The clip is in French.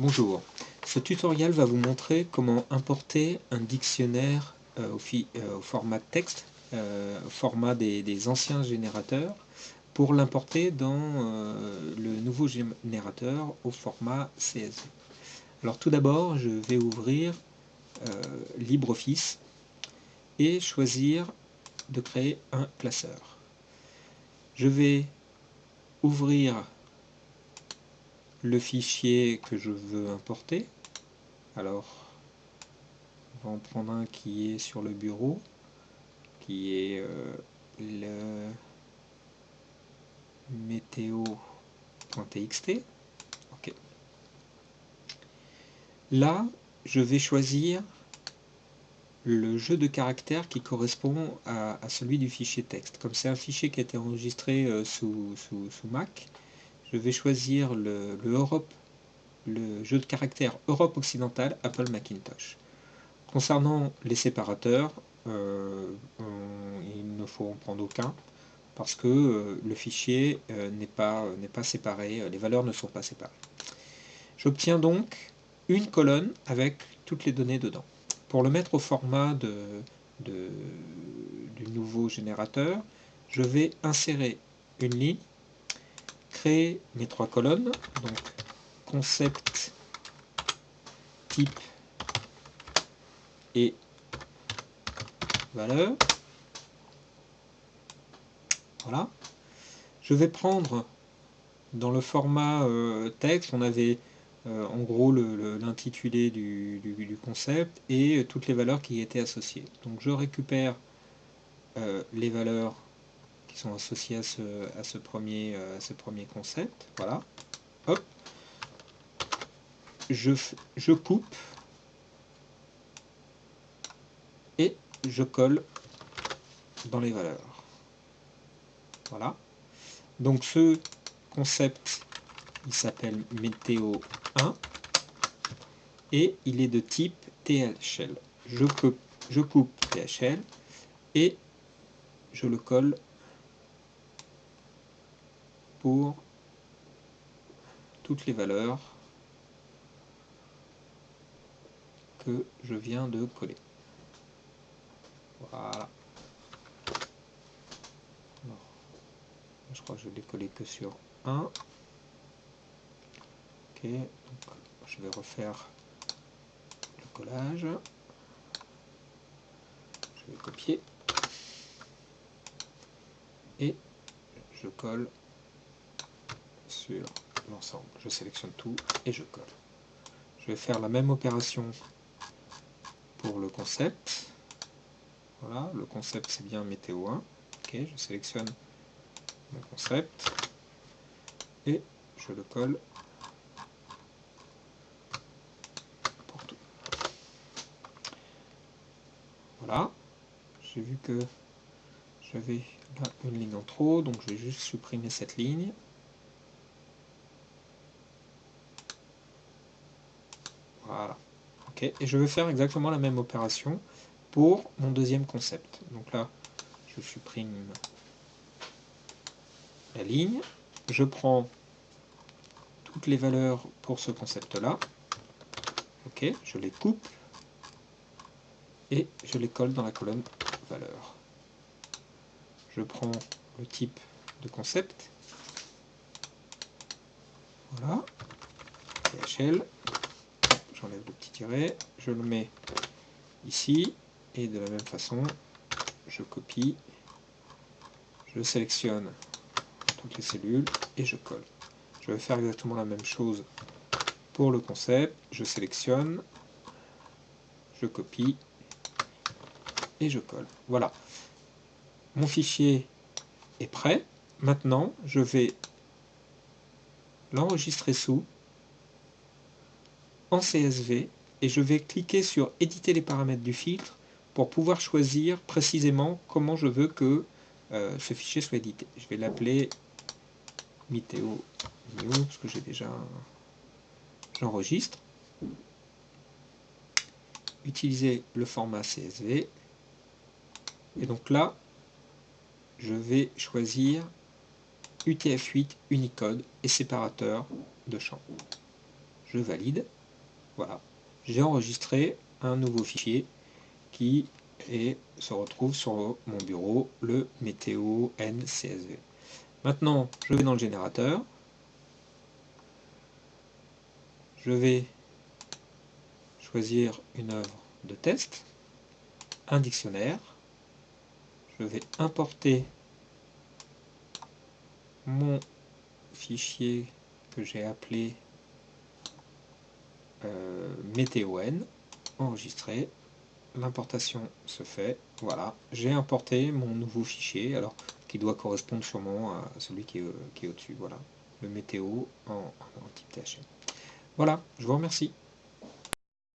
Bonjour, ce tutoriel va vous montrer comment importer un dictionnaire au format texte, au format des anciens générateurs, pour l'importer dans le nouveau générateur au format CSV. Alors tout d'abord, je vais ouvrir LibreOffice et choisir de créer un classeur. Je vais ouvrir le fichier que je veux importer. Alors, on va en prendre un qui est sur le bureau, qui est le météo.txt. Ok. Là, je vais choisir le jeu de caractères qui correspond à celui du fichier texte. Comme c'est un fichier qui a été enregistré sous Mac, je vais choisir le jeu de caractères Europe occidentale Apple Macintosh. Concernant les séparateurs, il ne faut en prendre aucun parce que le fichier n'est pas séparé, les valeurs ne sont pas séparées. J'obtiens donc une colonne avec toutes les données dedans. Pour le mettre au format du nouveau générateur, je vais insérer une ligne, créer mes 3 colonnes, donc concept, type et valeur. Voilà. Je vais prendre dans le format texte, on avait en gros l'intitulé du concept et toutes les valeurs qui y étaient associées. Donc je récupère les valeurs qui sont associées à ce premier concept. Voilà. Hop. Je coupe et je colle dans les valeurs. Voilà. Donc ce concept, il s'appelle météo 1 et il est de type THL. Je coupe THL et je le colle pour toutes les valeurs que je viens de coller. Voilà. Alors, je crois que je l'ai collé que sur 1. Ok, donc je vais refaire le collage. Je vais copier et je colle sur l'ensemble. Je sélectionne tout et je colle. Je vais faire la même opération pour le concept. Voilà, le concept c'est bien météo 1. Ok, je sélectionne mon concept et je le colle pour tout. Voilà, j'ai vu que j'avais là une ligne en trop, donc je vais juste supprimer cette ligne. Voilà. Ok, et je vais faire exactement la même opération pour mon deuxième concept. Donc là, je supprime la ligne, je prends toutes les valeurs pour ce concept-là, ok, je les coupe et je les colle dans la colonne valeurs. Je prends le type de concept, voilà, THL, j'enlève le petit tiret, je le mets ici, et de la même façon, je copie, je sélectionne toutes les cellules et je colle. Je vais faire exactement la même chose pour le concept, je sélectionne, je copie et je colle. Voilà, mon fichier est prêt. Maintenant, je vais l'enregistrer sous en CSV et je vais cliquer sur éditer les paramètres du filtre pour pouvoir choisir précisément comment je veux que ce fichier soit édité. Je vais l'appeler météo news parce que j'ai déjà j'enregistre. Utiliser le format CSV et donc là je vais choisir UTF-8 Unicode et séparateur de champs. je valide. Voilà, j'ai enregistré un nouveau fichier qui se retrouve sur mon bureau, le météo NCSV. Maintenant, je vais dans le générateur, je vais choisir une œuvre de test, un dictionnaire, je vais importer mon fichier que j'ai appelé météo-n, enregistré, l'importation se fait, voilà, j'ai importé mon nouveau fichier, alors qui doit correspondre sûrement à celui qui est au-dessus, voilà, le météo en type THM. Voilà, je vous remercie.